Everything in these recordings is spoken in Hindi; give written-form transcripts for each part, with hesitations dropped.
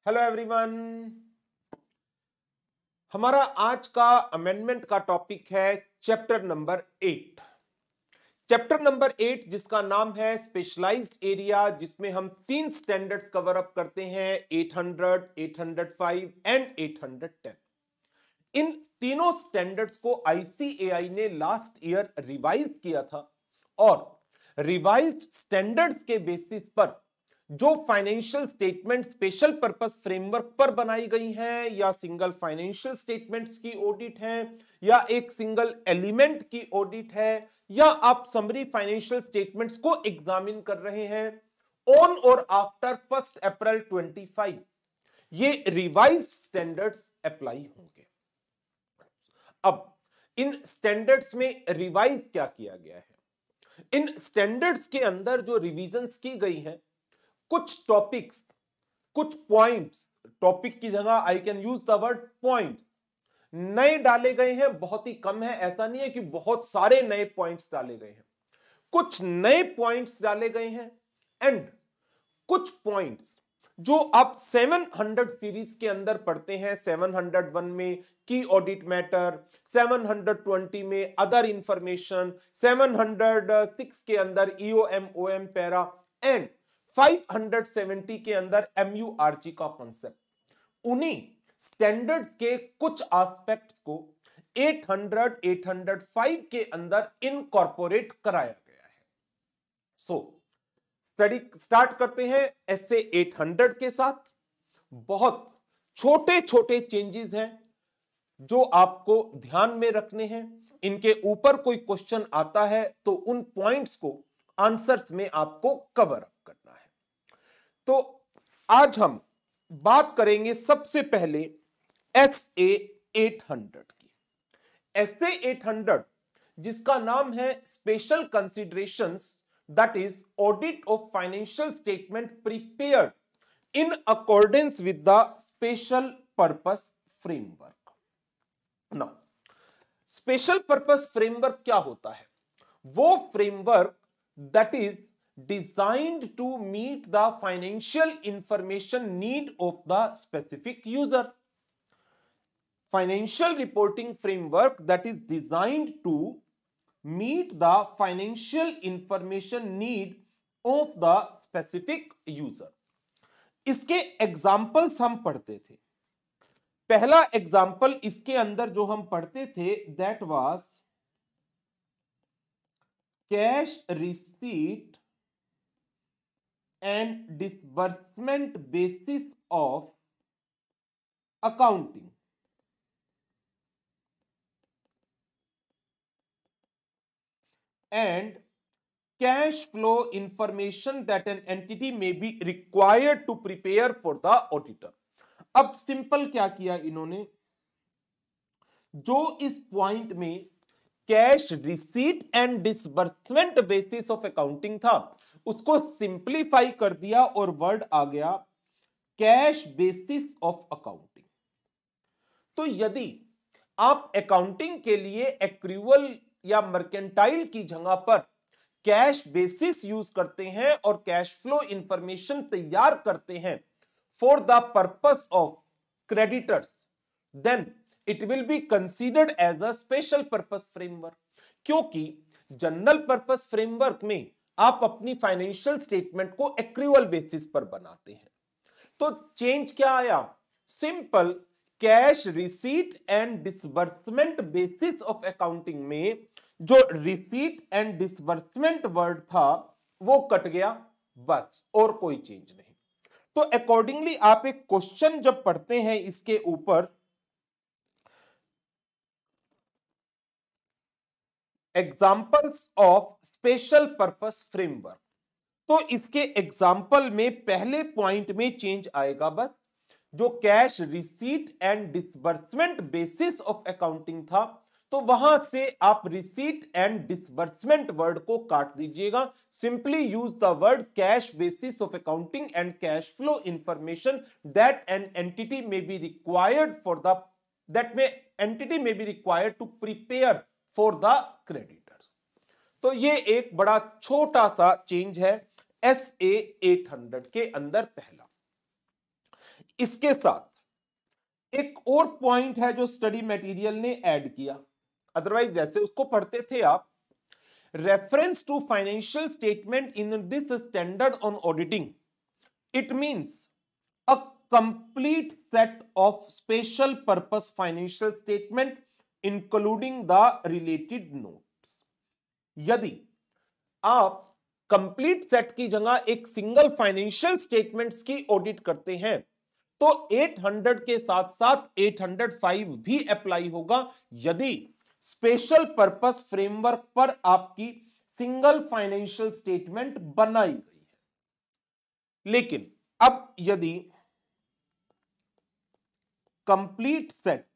Hello everyone. हमारा आज का अमेंडमेंट का टॉपिक है चैप्टर नंबर 8। चैप्टर नंबर 8 जिसका नाम है स्पेशलाइज्ड एरिया, जिसमें हम 3 स्टैंडर्ड्स कवर अप करते हैं, 800, 805 एंड 810। इन तीनों स्टैंडर्ड्स को आईसीएआई ने लास्ट ईयर रिवाइज किया था और रिवाइज्ड स्टैंडर्ड्स के बेसिस पर जो financial statement special purpose framework पर बनाई गई हैं, या सिंगल फाइनेंशियल स्टेटमेंट्स की ऑडिट है, या एक सिंगल एलिमेंट की ऑडिट है, या आप समरी फाइनेंशियल स्टेटमेंट्स को एग्जामिन कर रहे हैं ऑन और आफ्टर 1 अप्रैल 25, ये रिवाइज्ड स्टैंडर्ड्स अप्लाई होंगे। अब इन स्टैंडर्ड्स में रिवाइज क्या किया गया है? इन स्टैंडर्ड्स के अंदर जो रिवीजन्स की गई हैं, कुछ टॉपिक्स, कुछ पॉइंट्स, टॉपिक की जगह I can use the word points, नए डाले गए हैं। बहुत ही कम है, ऐसा नहीं है कि बहुत सारे नए पॉइंट्स डाले गए हैं। कुछ नए पॉइंट्स डाले गए हैं एंड कुछ पॉइंट्स जो आप 700 सीरीज के अंदर पढ़ते हैं, 701 में की ऑडिट मैटर, 720 में अदर इंफॉर्मेशन, 706 के अंदर ईओएम ओएम पैरा एंड 570 के अंदर एमयूआरजी का कॉन्सेप्ट, उन्हीं स्टैंडर्ड के कुछ एस्पेक्ट्स को 800, 805 के अंदर इनकॉर्पोरेट कराया गया है। सो स्टडी स्टार्ट करते हैं एसए 800 के साथ। बहुत छोटे छोटे चेंजेस हैं जो आपको ध्यान में रखने हैं। इनके ऊपर कोई क्वेश्चन आता है तो उन पॉइंट्स को आंसर्स में आपको कवर अप करना है। तो आज हम बात करेंगे सबसे पहले एसए 800 की। एसए 800 जिसका नाम है special considerations, that is audit of financial statement prepared in accordance with the special purpose framework. Now special purpose framework क्या होता है? वो framework that is designed to meet the financial information need of the specific user. Financial reporting framework that is designed to meet the financial information need of the specific user. इसके एग्जाम्पल्स हम पढ़ते थे। पहला एग्जाम्पल इसके अंदर जो हम पढ़ते थे that was cash receipt and disbursement basis of accounting. And cash flow information that an entity may be required to prepare for the auditor. अब सिंपल क्या किया इन्होंने, जो इस पॉइंट में cash receipt and disbursement basis of accounting था उसको सिंप्लीफाई कर दिया और वर्ड आ गया कैश बेसिस ऑफ अकाउंटिंग। तो यदि आप अकाउंटिंग के लिए एक्रूअल या मर्केंटाइल की जगह पर कैश बेसिस यूज करते हैं और कैश फ्लो इंफॉर्मेशन तैयार करते हैं for the purpose of creditors, then it will be considered as a special purpose framework. क्योंकि जनरल पर्पस फ्रेमवर्क में आप अपनी फाइनेंशियल स्टेटमेंट को एक्रूअल बेसिस पर बनाते हैं। तो चेंज क्या आया? Simple cash receipt and disbursement basis of accounting में जो रिसीट एंड डिसबर्समेंट वर्ड था वो कट गया, बस, और कोई चेंज नहीं। तो अकॉर्डिंगली आप एक क्वेश्चन जब पढ़ते हैं इसके ऊपर examples of special purpose framework, तो इसके एग्जाम्पल में पहले पॉइंट में चेंज आएगा, बस जो cash receipt and disbursement basis of accounting था तो वहां से आप रिसीट एंड डिसबर्समेंट वर्ड को काट दीजिएगा। Simply use the word cash basis of accounting and cash flow information that an entity may be required for the entity may be required to prepare for the creditors. तो ये एक बड़ा छोटा सा चेंज है एसए 800 के अंदर। पहला इसके साथ एक और पॉइंट है जो स्टडी मटेरियल ने ऐड किया, अदरवाइज वैसे उसको पढ़ते थे आप। Reference to financial statement in this standard on auditing, it means a complete set of special purpose financial statement including the related notes. यदि आप कंप्लीट सेट की जगह एक सिंगल फाइनेंशियल स्टेटमेंट्स की ऑडिट करते हैं तो 800 के साथ साथ 805 भी अप्लाई होगा, यदि स्पेशल पर्पस फ्रेमवर्क पर आपकी सिंगल फाइनेंशियल स्टेटमेंट बनाई गई है। लेकिन अब यदि कंप्लीट सेट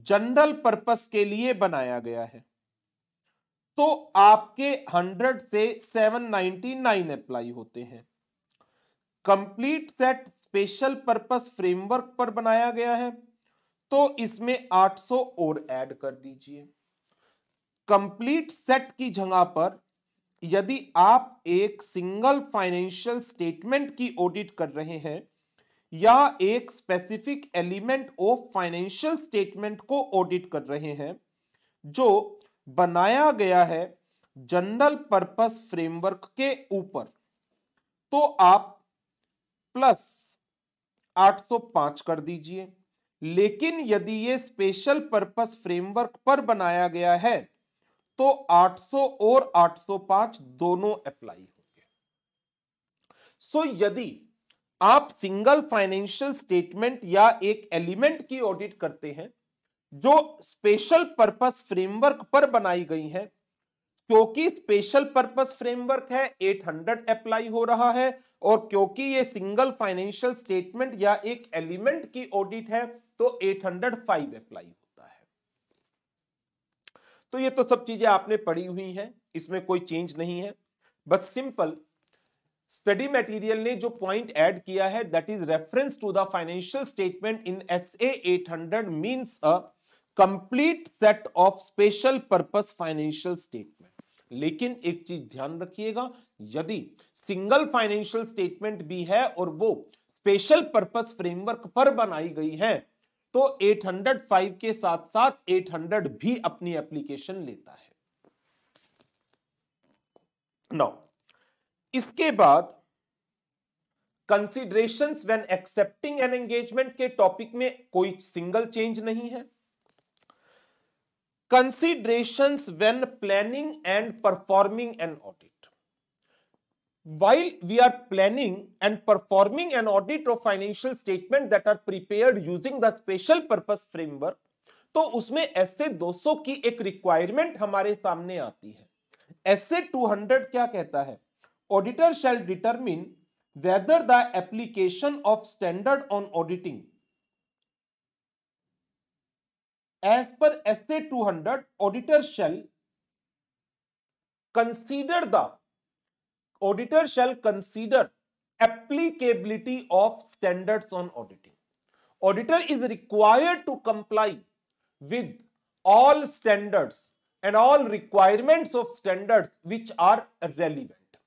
जनरल पर्पस के लिए बनाया गया है तो आपके 100 से 799 अप्लाई होते हैं। Complete set special purpose framework पर बनाया गया है तो इसमें 800 और ऐड कर दीजिए। कंप्लीट सेट की जगह पर यदि आप एक सिंगल फाइनेंशियल स्टेटमेंट की ऑडिट कर रहे हैं या एक specific element of financial statement को ऑडिट कर रहे हैं जो बनाया गया है जनरल पर्पस फ्रेमवर्क के ऊपर, तो आप प्लस 805 कर दीजिए। लेकिन यदि ये स्पेशल पर्पस फ्रेमवर्क पर बनाया गया है तो 800 और 805 दोनों अप्लाई होंगे। सो यदि आप सिंगल फाइनेंशियल स्टेटमेंट या एक एलिमेंट की ऑडिट करते हैं जो स्पेशल पर्पस फ्रेमवर्क पर बनाई गई है, क्योंकि स्पेशल पर्पस फ्रेमवर्क है 800 अप्लाई हो रहा है, और क्योंकि ये सिंगल फाइनेंशियल स्टेटमेंट या एक एलिमेंट की ऑडिट है तो 805 अप्लाई होता है। तो ये तो सब चीजें आपने पढ़ी हुई हैं, इसमें कोई चेंज नहीं है। बस सिंपल स्टडी मटेरियल ने जो पॉइंट ऐड किया है that is reference to the financial statement in SA 800 means a complete set of special purpose financial statement. लेकिन एक चीज ध्यान रखिएगा, यदि सिंगल फाइनेंशियल स्टेटमेंट भी है और वो स्पेशल पर्पस फ्रेमवर्क पर बनाई गई है तो 805 के साथ साथ 800 भी अपनी एप्लीकेशन लेता है। नाउ इसके बाद considerations when accepting an engagement के टॉपिक में कोई सिंगल चेंज नहीं है। Considerations when planning and performing an audit. While we are planning and performing an audit of financial statement that are prepared using the special purpose framework, तो उसमें SA 200 की एक रिक्वायरमेंट हमारे सामने आती है। SA 200 क्या कहता है? Auditor shall determine whether the application of standard on auditing as per SA 200, auditor shall consider applicability of standards on auditing. Auditor is required to comply with all standards and all requirements of standards which are relevant.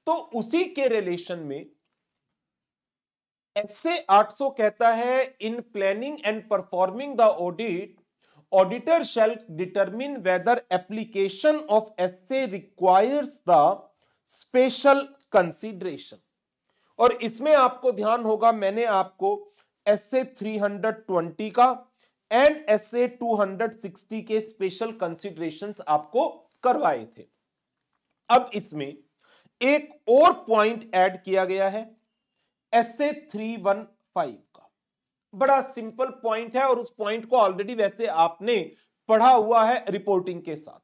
तो उसी के रिलेशन में SA 800 कहता है in planning and performing the audit, auditor shall determine whether application of SA requires the special consideration। और इसमें आपको ध्यान होगा, मैंने आपको SA 320 का एंड SA 260 के स्पेशल कंसिडरेशंस आपको करवाए थे। अब इसमें एक और पॉइंट ऐड किया गया है SA 315 का। बड़ा सिंपल पॉइंट है और उस पॉइंट को ऑलरेडी वैसे आपने पढ़ा हुआ है रिपोर्टिंग के साथ,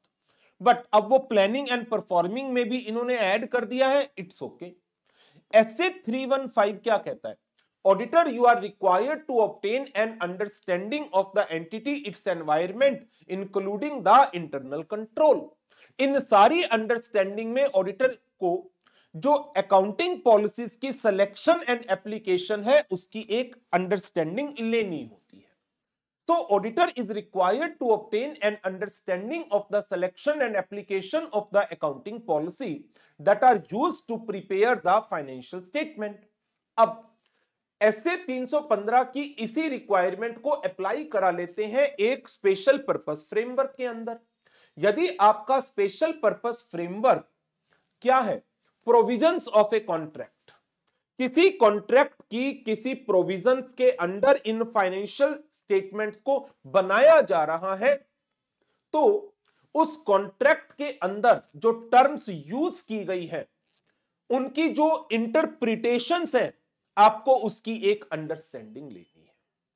बट अब वो प्लानिंग एंड परफॉर्मिंग में भी इन्होंने ऐड कर दिया है। It's okay. SA 315 क्या कहता है? Auditor, you are required to obtain an understanding of the entity, its environment, including the internal control. इन सारी अंडरस्टैंडिंग में ऑडिटर को जो अकाउंटिंग पॉलिसीज की सिलेक्शन एंड एप्लीकेशन है उसकी एक अंडरस्टैंडिंग लेनी होती है। तो auditor is required to obtain an understanding of the selection and application of the accounting policy that are used to prepare the financial statement. अब ऐसे 315 की इसी रिक्वायरमेंट को अप्लाई करा लेते हैं एक स्पेशल पर्पस फ्रेमवर्क के अंदर। यदि आपका स्पेशल पर्पस फ्रेमवर्क क्या है, प्रोविजंस ऑफ ए कॉन्ट्रैक्ट, किसी कॉन्ट्रैक्ट की किसी प्रोविजन के अंडर इन फाइनेंशियल स्टेटमेंट को बनाया जा रहा है, तो उस कॉन्ट्रैक्ट के अंदर जो टर्म्स यूज की गई है उनकी जो इंटरप्रिटेशंस है, आपको उसकी एक अंडरस्टैंडिंग लेनी है,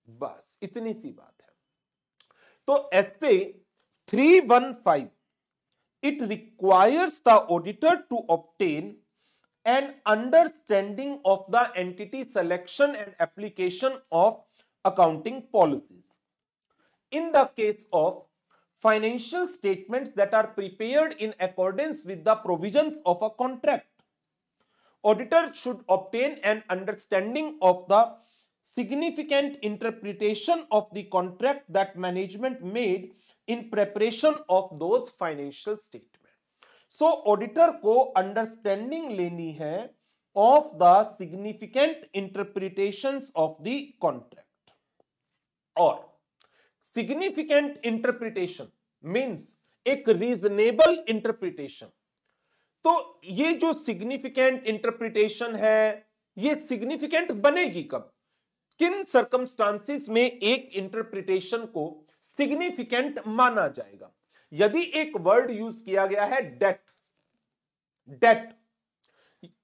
बस इतनी सी बात है। तो ऐसे 315 it requires the auditor to obtain an understanding of the entity selection and application of accounting policies. In the case of financial statements that are prepared in accordance with the provisions of a contract, auditor should obtain an understanding of the significant interpretation of the contract that management made in preparation of those financial statement. So auditor को understanding लेनी है of the significant interpretations of the contract. और significant interpretation means एक reasonable interpretation. तो ये जो significant interpretation है, ये significant बनेगी कब, किन सर्कमस्टांसिस में एक इंटरप्रिटेशन को सिग्निफिकेंट माना जाएगा। यदि एक वर्ड यूज किया गया है डेट, डेट,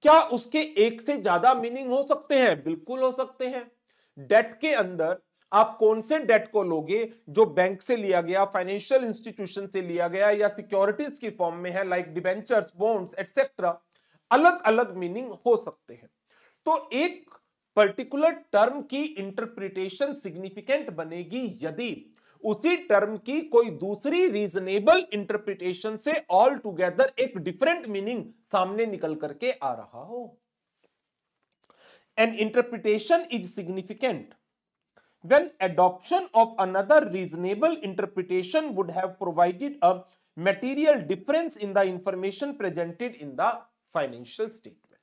क्या उसके एक से ज्यादा मीनिंग हो सकते हैं? बिल्कुल हो सकते हैं। डेट के अंदर आप कौन से डेट को लोगे, जो बैंक से लिया गया, फाइनेंशियल इंस्टीट्यूशन से लिया गया, या सिक्योरिटीज की फॉर्म में है लाइक डिबेंचर्स, बॉन्ड्स एटसेट्रा, अलग अलग मीनिंग हो सकते हैं। तो एक पर्टिकुलर टर्म की इंटरप्रिटेशन सिग्निफिकेंट बनेगी यदि उसी टर्म की कोई दूसरी रीजनेबल इंटरप्रिटेशन से ऑल टुगेदर एक डिफरेंट मीनिंग सामने निकल करके आ रहा हो। N interpretation is significant when adoption of another reasonable interpretation would have provided a material difference in the information presented in the financial statement.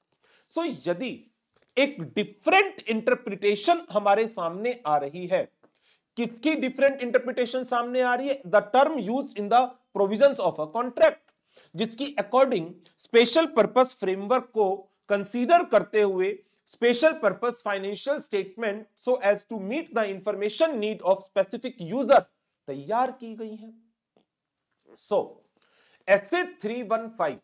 So यदि एक डिफरेंट इंटरप्रिटेशन हमारे सामने आ रही है, किसकी डिफरेंट इंटरप्रिटेशन सामने आ रही है? The term use in the provisions of a contract, जिसकी अकॉर्डिंग स्पेशल पर्पस फ्रेमवर्क को कंसीडर करते हुए special purpose financial statement so as to meet the information need of specific user तैयार की गई है। सो ऐसे 315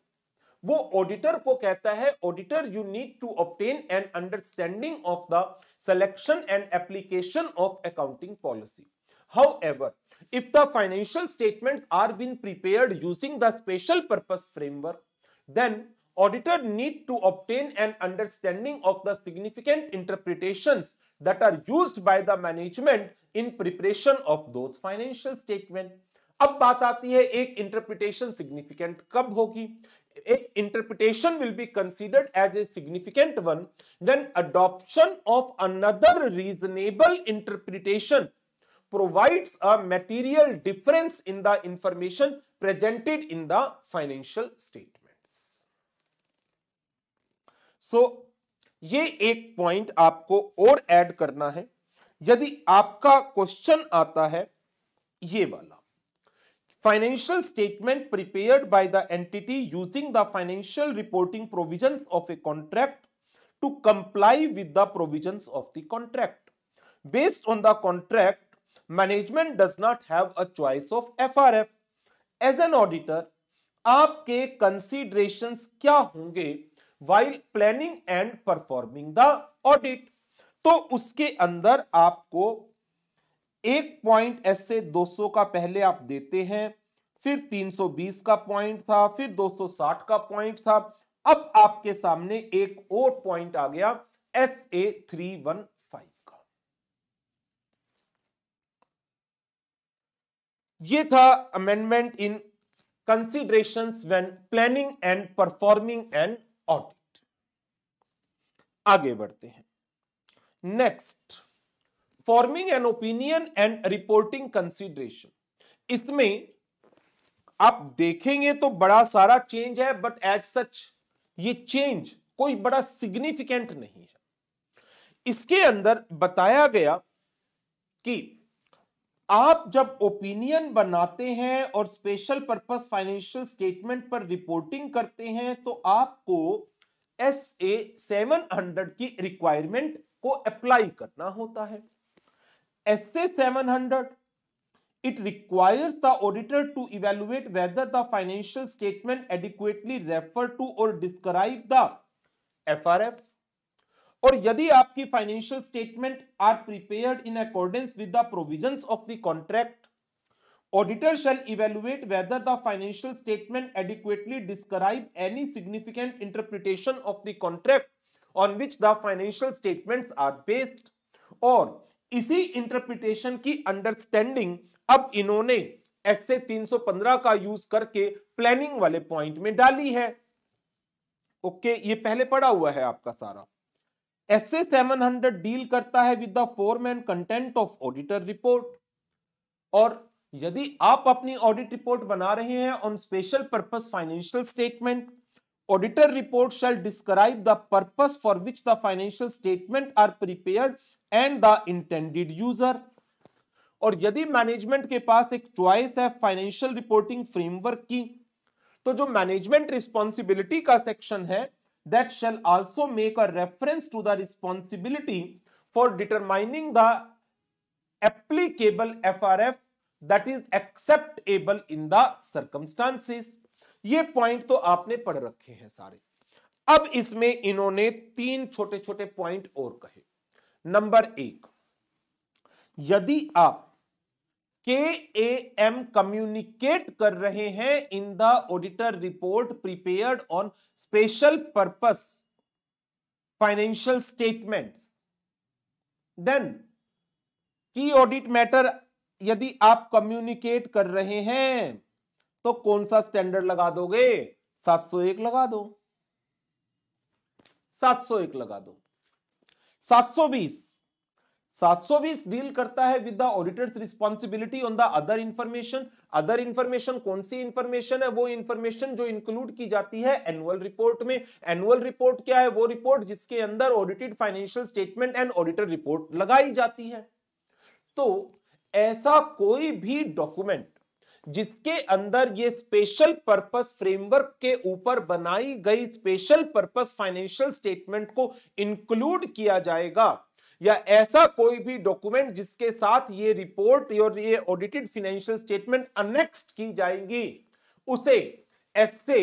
वो ऑडिटर को कहता है, auditor you need to obtain an understanding of the selection and application of accounting policy. However, if the financial statements are being prepared using the special purpose framework, then auditor need to obtain an understanding of the significant interpretations that are used by the management in preparation of those financial statements. अब बात आती है एक इंटरप्रिटेशन सिग्निफिकेंट कब होगी? एक interpretation will be considered as a significant one when adoption of another reasonable interpretation provides a material difference in the information presented in the financial statements. So ये एक पॉइंट आपको और ऐड करना है। यदि आपका क्वेश्चन आता है ये वाला, financial statement prepared by the entity using the financial reporting provisions of a contract to comply with the provisions of the contract, based on the contract management does not have a choice of FRF. As an auditor आपके कंसीडरेशंस क्या होंगे while planning and performing the audit? तो उसके अंदर आपको एक पॉइंट ऐसे 200 का पहले आप देते हैं, फिर 320 का पॉइंट था, फिर 260 का पॉइंट था, अब आपके सामने एक और पॉइंट आ गया SA 315 का। ये था amendment in considerations when planning and performing an audit. आगे बढ़ते हैं। Next, forming an opinion and reporting consideration. इसमें आप देखेंगे तो बड़ा सारा चेंज है, बट एज सच ये चेंज कोई बड़ा सिग्निफिकेंट नहीं है। इसके अंदर बताया गया कि आप जब ओपिनियन बनाते हैं और स्पेशल पर्पस फाइनेंशियल स्टेटमेंट पर रिपोर्टिंग करते हैं तो आपको SA 700 की रिक्वायरमेंट को अप्लाई करना होता है। SA 700, it requires the auditor to evaluate whether the financial statement adequately refer to or describe the FRF, और यदि आपकी financial statement are prepared in accordance with the provisions of the contract, auditor shall evaluate whether the financial statement adequately describe any significant interpretation of the contract on which the financial statements are based. और इसी इंटरप्रिटेशन की अंडरस्टैंडिंग अब इन्होंने SA 315 का यूज करके प्लानिंग वाले पॉइंट में डाली है। ओके, ये पहले पढ़ा हुआ है आपका सारा। SA 700 डील करता है with the form and content of auditor report, और यदि आप अपनी ऑडिट रिपोर्ट बना रहे हैं on special purpose financial statement, auditor report shall describe the purpose for which the financial statement are prepared and the intended user. और यदि मैनेजमेंट के पास एक चॉइस है फाइनेंशियल रिपोर्टिंग फ्रेमवर्क की, तो जो मैनेजमेंट रिस्पॉन्सिबिलिटी का सेक्शन है that shall also make a reference to the responsibility for determining the applicable FRF that is acceptable in the circumstances। ये पॉइंट तो आपने पढ़ रखे हैं सारे। अब इसमें इन्होंने 3 छोटे छोटे पॉइंट और कहे। नंबर 1, यदि आप KAM कम्युनिकेट कर रहे हैं in the auditor report prepared on special purpose financial statement, then key audit matter यदि आप कम्युनिकेट कर रहे हैं तो कौन सा स्टैंडर्ड लगा दोगे? 701 लगा दो, 701 लगा दो। 720 डील करता है with the auditors responsibility on the other information. Other information कौन सी इंफॉर्मेशन है? वो इंफॉर्मेशन जो इंक्लूड की जाती है एनुअल रिपोर्ट में। एनुअल रिपोर्ट क्या है? वो रिपोर्ट जिसके अंदर audited financial statement and auditor report लगाई जाती है। तो ऐसा कोई भी डॉक्यूमेंट जिसके अंदर ये स्पेशल पर्पस फ्रेमवर्क के ऊपर बनाई गई स्पेशल पर्पस फाइनेंशियल स्टेटमेंट को इंक्लूड किया जाएगा, या ऐसा कोई भी डॉक्यूमेंट जिसके साथ ये रिपोर्ट और ये ऑडिटेड फाइनेंशियल स्टेटमेंट अनेक्स्ट की जाएंगी, उसे SA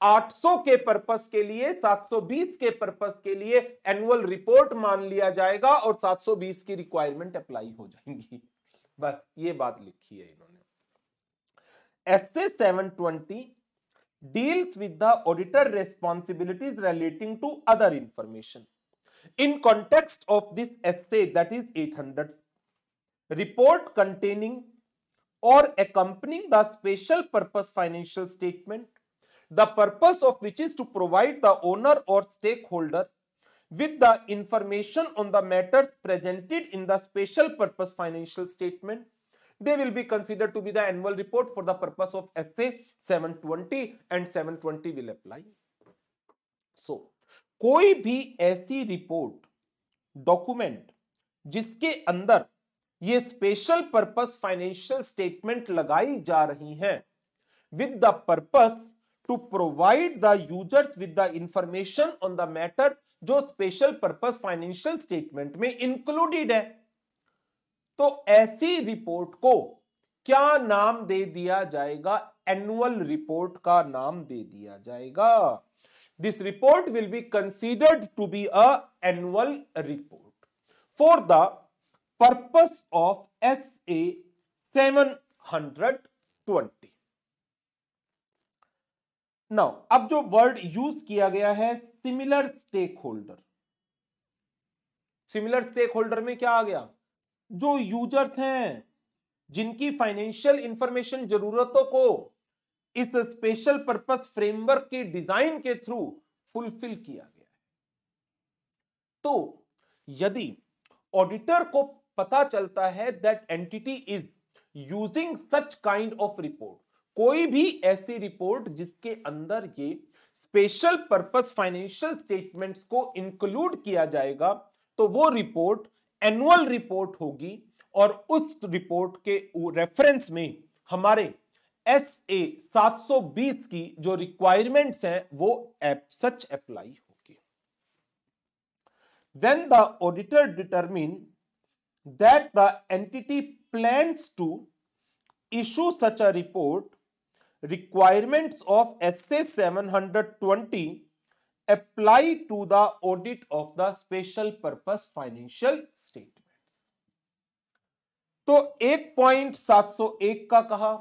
800 के पर्पस के लिए, 720 के पर्पस के लिए एनुअल रिपोर्ट मान लिया जाएगा और 720 की रिक्वायरमेंट अप्लाई हो जाएंगी। बस ये बात लिखी है इन्होंने। SA 720 deals with the auditor responsibilities relating to other information. In context of this essay, that is 800, report containing or accompanying the special purpose financial statement, the purpose of which is to provide the owner or stakeholder with the information on the matters presented in the special purpose financial statement, they will be considered to be the annual report for the purpose of SA 720 and 720 will apply. So, कोई भी ऐसी रिपोर्ट डॉक्यूमेंट जिसके अंदर ये स्पेशल पर्पस फाइनेंशियल स्टेटमेंट लगाई जा रही हैं with the purpose to provide the users with the information on the matter जो स्पेशल पर्पस फाइनेंशियल स्टेटमेंट में इंक्लूडेड है, तो ऐसी रिपोर्ट को क्या नाम दे दिया जाएगा? एनुअल रिपोर्ट का नाम दे दिया जाएगा। This report will be considered to be a annual report for the purpose of SA 720. Now, अब जो वर्ड यूज किया गया है similar stakeholder, similar stakeholder में क्या आ गया? जो यूजर्स हैं जिनकी फाइनेंशियल इंफॉर्मेशन जरूरतों को इस स्पेशल पर्पस फ्रेमवर्क के डिजाइन के थ्रू फुलफिल किया गया है। तो यदि ऑडिटर को पता चलता है that entity is using such kind of report, कोई भी ऐसी रिपोर्ट जिसके अंदर ये स्पेशल पर्पस फाइनेंशियल स्टेटमेंट्स को इंक्लूड किया जाएगा, तो वो रिपोर्ट एनुअल रिपोर्ट होगी और उस रिपोर्ट के रेफरेंस में हमारे SA 720 की जो रिक्वायरमेंट्स हैं वो सच अप्लाई होगी। When the auditor determine that the entity plans to issue such a report, requirements of SA 720 apply to the audit of the special purpose financial statements। तो 1.701 का कहा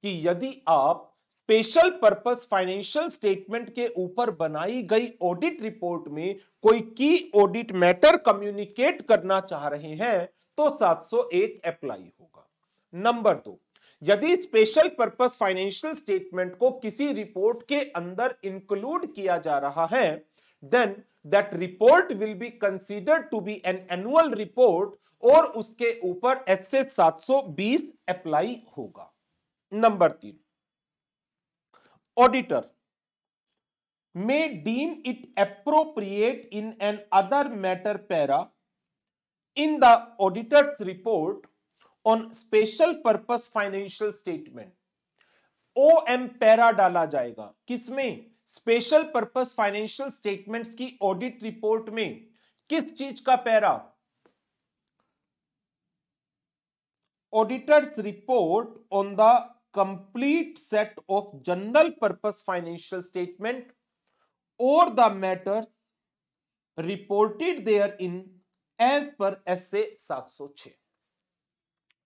कि यदि आप स्पेशल पर्पस फाइनेंशियल स्टेटमेंट के ऊपर बनाई गई ऑडिट रिपोर्ट में कोई की ऑडिट मैटर कम्युनिकेट करना चाह रहे हैं तो 701 अप्लाई होगा। नंबर 2, यदि स्पेशल पर्पस फाइनेंशियल स्टेटमेंट को किसी रिपोर्ट के अंदर इंक्लूड किया जा रहा है, then that report will be considered to be an annual report और उसके ऊपर SA 720 अप्लाई होगा। Number 3, auditor may deem it appropriate in an other matter para in the auditor's report on special purpose financial statement। OM para डाला जाएगा किसमें? स्पेशल पर्पस फाइनेंशियल स्टेटमेंट्स की ऑडिट रिपोर्ट में। किस चीज का para? Auditors report on the complete set of general purpose financial statement or the matters reported therein as per SA 706।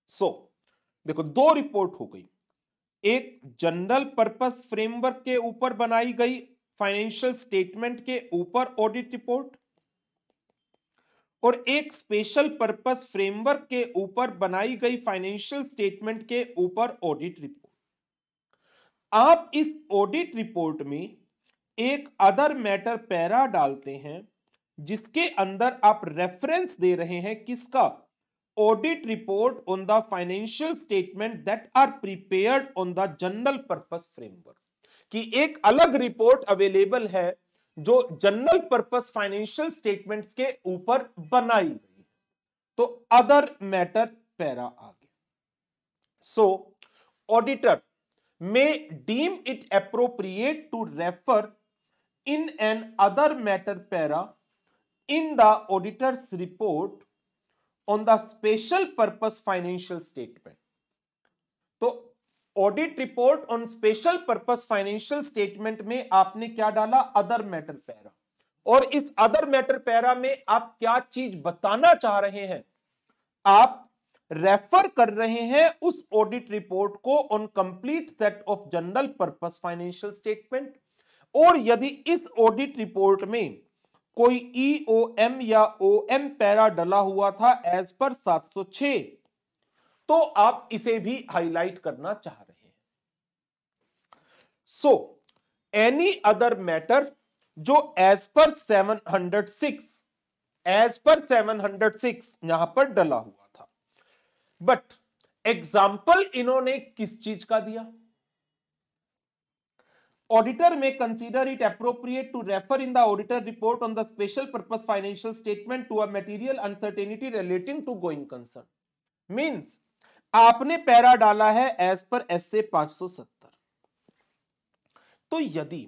सो देखो, दो रिपोर्ट हो गई, एक जनरल पर्पस फ्रेमवर्क के ऊपर बनाई गई फाइनेंशियल स्टेटमेंट के ऊपर ऑडिट रिपोर्ट और एक स्पेशल पर्पस फ्रेमवर्क के ऊपर बनाई गई फाइनेंशियल स्टेटमेंट के ऊपर ऑडिट रिपोर्ट। आप इस ऑडिट रिपोर्ट में एक अदर मैटर पैरा डालते हैं जिसके अंदर आप रेफरेंस दे रहे हैं किसका? Audit report on the financial statement that are prepared on the general purpose framework, कि एक अलग रिपोर्ट अवेलेबल है जो जनरल पर्पस फाइनेंशियल स्टेटमेंट्स के ऊपर बनाई गई, तो अदर मैटर पैरा आ गया। सो auditor may deem it appropriate to refer in an other matter para in the auditor's report on the special purpose financial statement। तो audit report on special purpose financial statement में आपने क्या डाला? Other matter para. और इस अदर मैटर पैरा में आप क्या चीज बताना चाह रहे हैं? आप रेफर कर रहे हैं उस ऑडिट रिपोर्ट को on complete set of general purpose financial statement, और यदि इस ऑडिट रिपोर्ट में कोई EOM या OM पैरा डला हुआ था एज पर 706, तो आप इसे भी हाईलाइट करना चाह रहे हैं। सो एनी अदर मैटर जो एज पर 706 यहां पर डला हुआ था, बट एग्जाम्पल इन्होंने किस चीज का दिया? Auditor may consider it appropriate to refer in the auditor report on the special purpose financial statement to a material uncertainty relating to going concern. Means आपने पैरा डाला है एज पर SA 570। तो यदि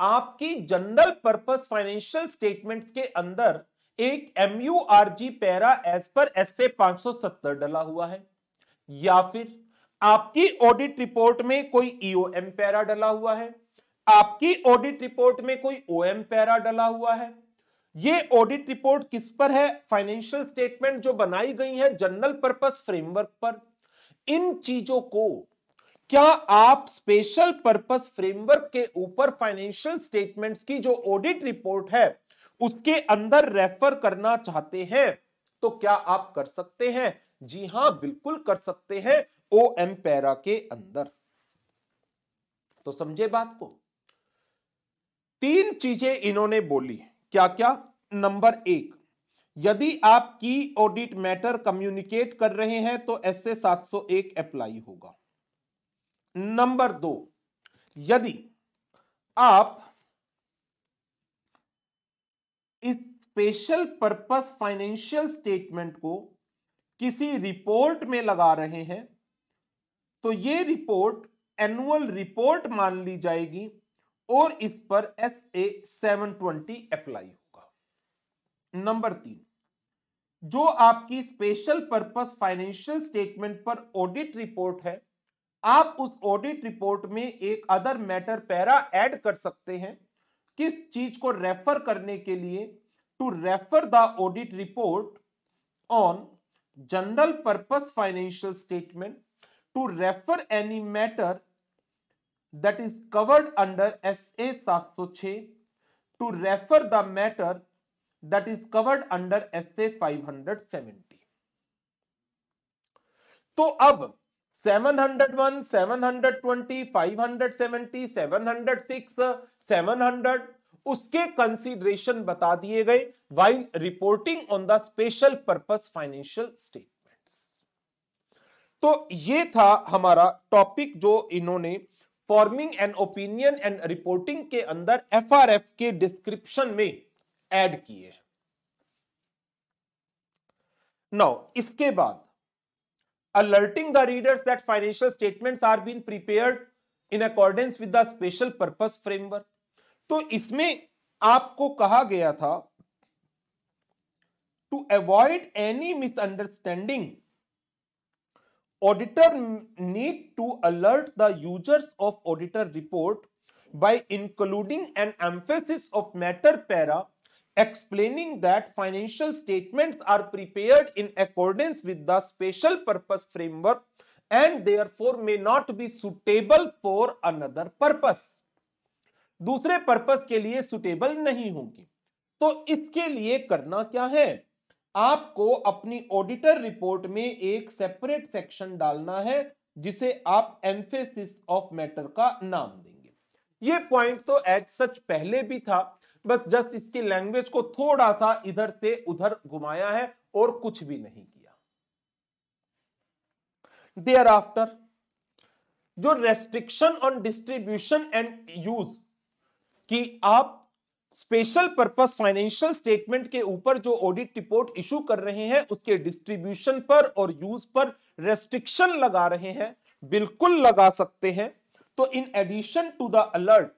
आपकी जनरल पर्पस फाइनेंशियल स्टेटमेंट्स के अंदर एक MURG para as per SA 570 डला हुआ है, या फिर आपकी ऑडिट रिपोर्ट में कोई EOM पैरा डला हुआ है, आपकी ऑडिट रिपोर्ट में कोई OM पैरा डला हुआ है, ये ऑडिट रिपोर्ट किस पर है? फाइनेंशियल स्टेटमेंट जो बनाई गई है जनरल पर्पस फ्रेमवर्क पर। इन चीजों को क्या आप स्पेशल पर्पस फ्रेमवर्क के ऊपर फाइनेंशियल स्टेटमेंट्स की जो ऑडिट रिपोर्ट है उसके अंदर रेफर करना चाहते हैं? तो क्या आप कर सकते हैं? जी हां, बिल्कुल कर सकते हैं, OM पैरा के अंदर। तो समझे बात को? तीन चीजें इन्होंने बोली, क्या क्या? नंबर 1, यदि आप की ऑडिट मैटर कम्युनिकेट कर रहे हैं तो SA 701 अप्लाई होगा। नंबर 2, यदि आप इस स्पेशल पर्पस फाइनेंशियल स्टेटमेंट को किसी रिपोर्ट में लगा रहे हैं तो ये रिपोर्ट एनुअल रिपोर्ट मान ली जाएगी और इस पर SA 720 अप्लाई होगा। नंबर 3, जो आपकी स्पेशल पर्पस फाइनेंशियल स्टेटमेंट पर ऑडिट रिपोर्ट है, आप उस ऑडिट रिपोर्ट में एक अदर मैटर पैरा ऐड कर सकते हैं। किस चीज को रेफर करने के लिए? To refer the audit report on general purpose financial statement, to refer any matter that is covered under SA 706, to refer the matter that is covered under SA 570। तो अब 701, 720, 570, 706, 700 उसके कंसीडरेशन बता दिए गए while reporting on the special purpose financial statements। तो ये था हमारा टॉपिक जो इन्होंने forming an opinion and reporting के अंदर FRF के डिस्क्रिप्शन में ऐड किए। नाउ इसके बाद alerting the readers that financial statements are been prepared in accordance with the special purpose framework. तो इसमें आपको कहा गया था to avoid any misunderstanding, auditor need to alert the users of auditor report by including an emphasis of matter para explaining that financial statements are prepared in accordance with the special purpose framework and therefore may not be suitable for another purpose। दूसरे पर्पस के लिए सुटेबल नहीं होंगी। तो इसके लिए करना क्या है? आपको अपनी ऑडिटर रिपोर्ट में एक सेपरेट सेक्शन डालना है जिसे आप एम्फेसिस ऑफ मैटर का नाम देंगे। ये पॉइंट तो एज सच पहले भी था, बस जस्ट इसकी लैंग्वेज को थोड़ा सा इधर से उधर घुमाया है और कुछ भी नहीं किया। देयर आफ्टर जो restriction on distribution and use कि आप स्पेशल पर्पस फाइनेंशियल स्टेटमेंट के ऊपर जो ऑडिट रिपोर्ट इशू कर रहे हैं उसके डिस्ट्रीब्यूशन पर और यूज पर रेस्ट्रिक्शन लगा रहे हैं, बिल्कुल लगा सकते हैं। तो in addition to the alert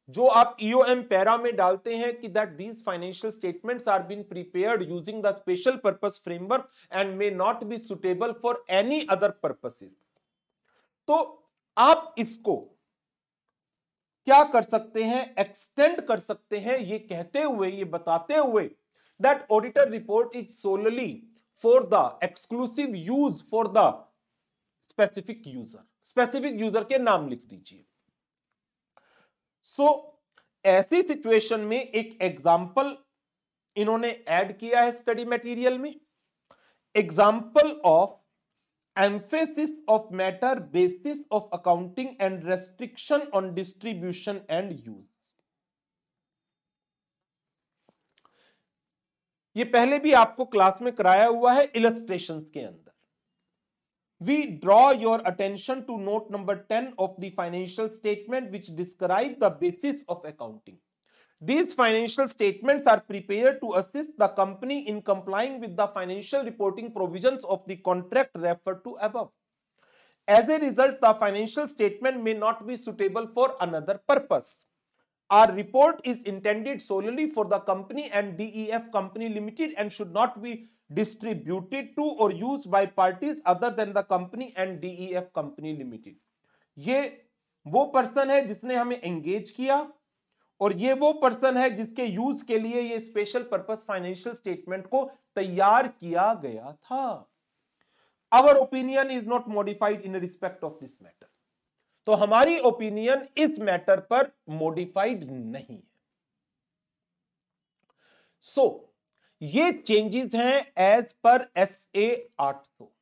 जो आप EOM पैरा में डालते हैं कि that these financial statements are been prepared using the special purpose framework and may not be suitable for any other purposes. तो आप इसको क्या कर सकते हैं? एक्सटेंड कर सकते हैं, ये कहते हुए, ये बताते हुए that auditor report is solely for the exclusive use for the specific user. Specific user के नाम लिख दीजिए। सो ऐसी सिचुएशन में एक एग्जाम्पल इन्होंने ऐड किया है स्टडी मटेरियल में, example of emphasis of matter basis of accounting and restriction on distribution and use। ये पहले भी आपको क्लास में कराया हुआ है इलस्ट्रेशंस के अंदर। We draw your attention to note number 10 of the financial statement which describe the basis of accounting। These financial statements are prepared to assist the company in complying with the financial reporting provisions of the contract referred to above। As a result, the financial statement may not be suitable for another purpose। Our report is intended solely for the company and DEF Company Limited and should not be distributed to or used by parties other than the company and DEF Company Limited। ये वो पर्सन है जिसने हमें एंगेज किया और ये वो पर्सन है जिसके यूज के लिए ये स्पेशल पर्पस फाइनेंशियल स्टेटमेंट को तैयार किया गया था। Our opinion is not modified in respect of this matter. तो हमारी ओपिनियन इस मैटर पर मॉडिफाइड नहीं है। सो ये चेंजेस हैं एज पर SA 800।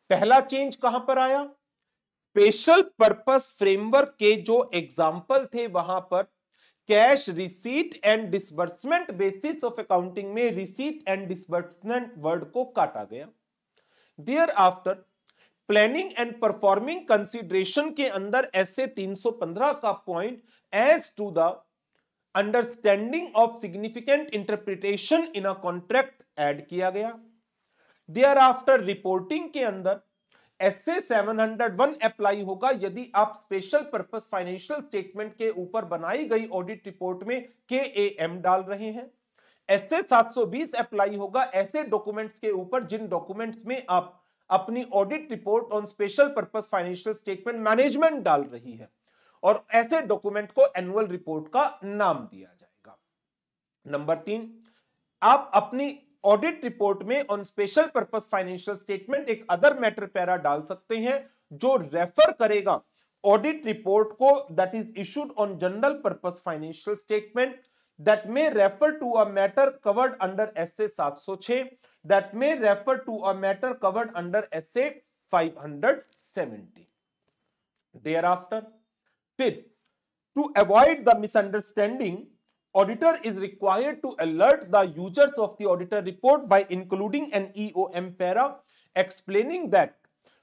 पहला चेंज कहां पर आया? स्पेशल पर्पस फ्रेमवर्क के जो एग्जाम्पल थे वहां पर cash receipt and disbursement basis of accounting में रिसीट एंड डिसबर्समेंट वर्ड को काटा गया। Thereafter planning and performing consideration के अंदर SA 315 का point as to the understanding of significant interpretation in a contract add किया गया। देयर आफ्टर रिपोर्टिंग के अंदर SA 701 अप्लाई होगा यदि आप स्पेशल पर्पस फाइनेंशियल स्टेटमेंट के ऊपर बनाई गई ऑडिट रिपोर्ट में KAM डाल रहे हैं। SA 720 अप्लाई होगा ऐसे डॉक्यूमेंट्स के ऊपर जिन डॉक्यूमेंट्स में आप अपनी audit report on special purpose financial statement management डाल रही है, और ऐसे डॉक्यूमेंट को एनुअल रिपोर्ट का नाम दिया जाएगा। नंबर 3, आप अपनी ऑडिट रिपोर्ट में on special purpose financial statement एक अदर मैटर पैरा डाल सकते हैं जो रेफर करेगा ऑडिट रिपोर्ट को that is issued on general purpose financial statement that may refer to a matter covered under SA 706, that may refer to a matter covered under SA 570. Thereafter, फिर to avoid the misunderstanding, auditor is required to alert the users of the auditor report by including an EOM para explaining that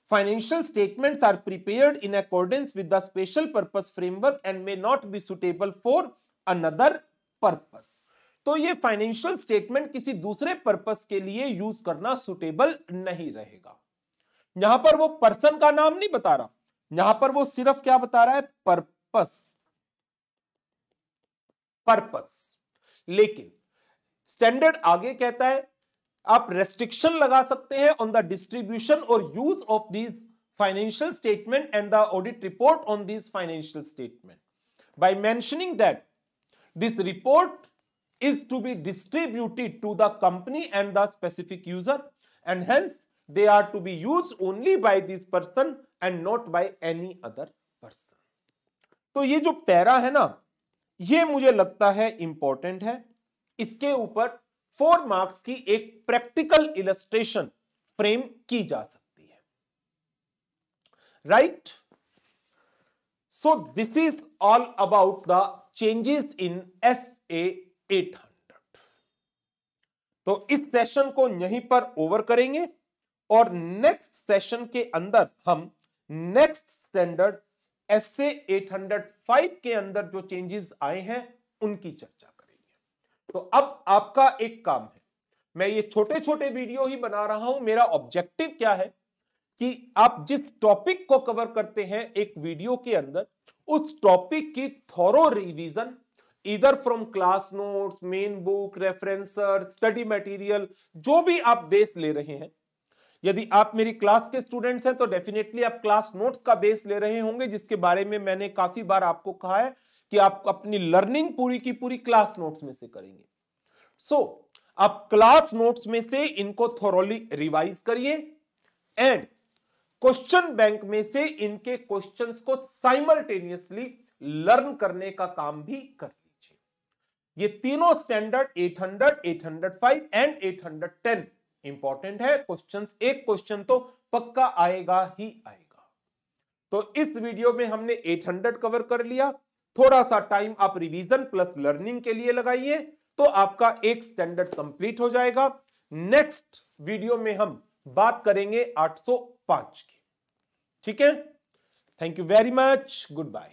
financial statements are prepared in accordance with the special purpose framework and may not be suitable for another purpose. तो ये फाइनेंशियल स्टेटमेंट किसी दूसरे पर्पस के लिए यूज करना सुटेबल नहीं रहेगा। यहां पर वो पर्सन का नाम नहीं बता रहा, यहां पर वो सिर्फ क्या बता रहा है, पर्पस। लेकिन स्टैंडर्ड आगे कहता है आप रेस्ट्रिक्शन लगा सकते हैं ऑन द डिस्ट्रीब्यूशन और use of these financial statement and the audit report on these financial statement by mentioning that this report is to be distributed to the company and the specific user and hence they are to be used only by this person and not by any other person। तो ये जो पैरा है ना, ये मुझे लगता है इंपॉर्टेंट है। इसके ऊपर 4 मार्क्स की एक प्रैक्टिकल इलस्ट्रेशन फ्रेम की जा सकती है, right. So this is all about the changes in SA 800। तो इस सेशन को यहीं पर ओवर करेंगे और नेक्स्ट सेशन के अंदर हम नेक्स्ट स्टैंडर्ड SA 805 के अंदर जो चेंजेस आए हैं उनकी चर्चा करेंगे। तो अब आपका एक काम है, मैं ये छोटे छोटे वीडियो ही बना रहा हूं। मेरा ऑब्जेक्टिव क्या है कि आप जिस टॉपिक को कवर करते हैं एक वीडियो के अंदर, उस टॉपिक की थॉरो रिवीजन इधर from class notes, main book, referencer, study material, जो भी आप बेस ले रहे हैं। यदि आप मेरी क्लास के स्टूडेंट्स हैं तो डेफिनेटली आप क्लास नोट्स का बेस ले रहे होंगे, जिसके बारे में मैंने काफी बार आपको कहा है कि आप अपनी लर्निंग पूरी की पूरी क्लास नोट्स में से करेंगे। सो आप क्लास नोट्स में से इनको थॉरोली रिवाइज करिए एंड क्वेश्चन बैंक में से इनके क्वेश्चंस को साइमल्टेनियसली लर्न करने का काम भी कर लीजिए। ये तीनों स्टैंडर्ड 800, 805 एंड 810 इंपॉर्टेंट है। क्वेश्चंस, एक क्वेश्चन तो पक्का आएगा ही आएगा। तो इस वीडियो में हमने 800 कवर कर लिया। थोड़ा सा टाइम आप रिवीजन प्लस लर्निंग के लिए लगाइए तो आपका एक स्टैंडर्ड कंप्लीट हो जाएगा। नेक्स्ट वीडियो में हम बात करेंगे 805 की। ठीक है, thank you very much, good bye.